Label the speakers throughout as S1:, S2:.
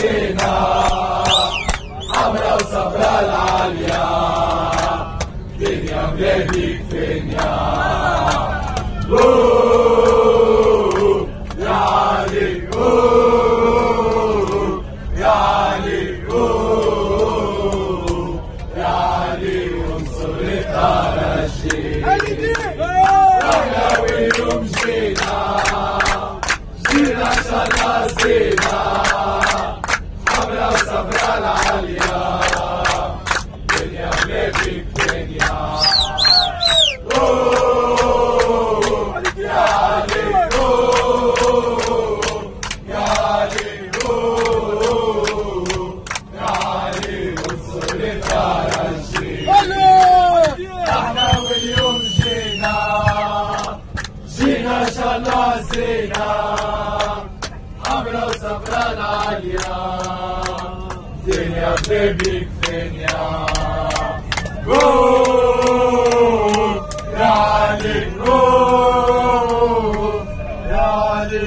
S1: زينة حمرا وصفرا العالية دنيا بلادي كفينيا يا علي يا علي يا علي وانصر الطراشين احنا واليوم جينا ان شاء الله زينة حمرا وصفرا العالية دنيا بلادي كفينيا يا علي يا علي يا علي وانصر الطراشين احنا واليوم جينا ان شاء الله زينة حمرا وصفرا العالية دنيا بلادي كفينيا يا علي يا علي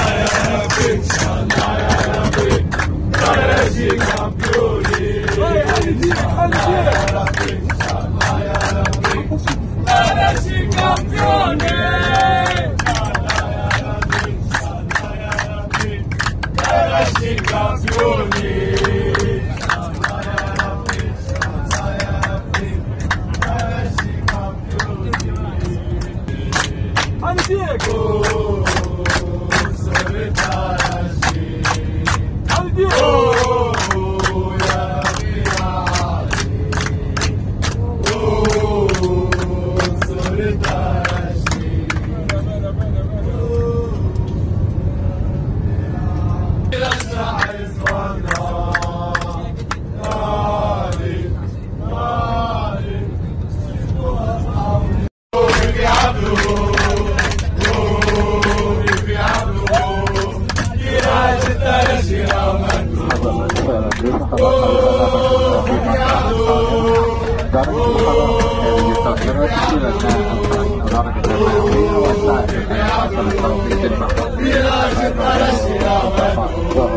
S1: يا ربي ان شاء الله يا ربي درجي كامبيوني يا ربي ان شاء الله يا ربي درجي كامبيوني درجي كامبيوني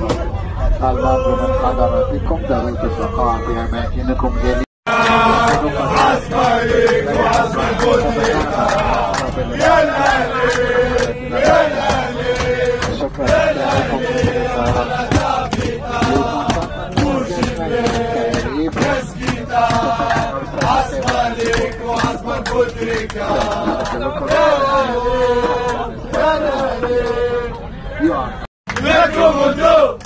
S2: الماضي من حضراتكم ذويت البقاء في أماكنكم جميعا.
S1: عصمك وعصمك بوتليكا يا الأهلي يا الأهلي
S2: شكرا لكم.
S1: عصمك وعصمك بوتليكا يا كومودو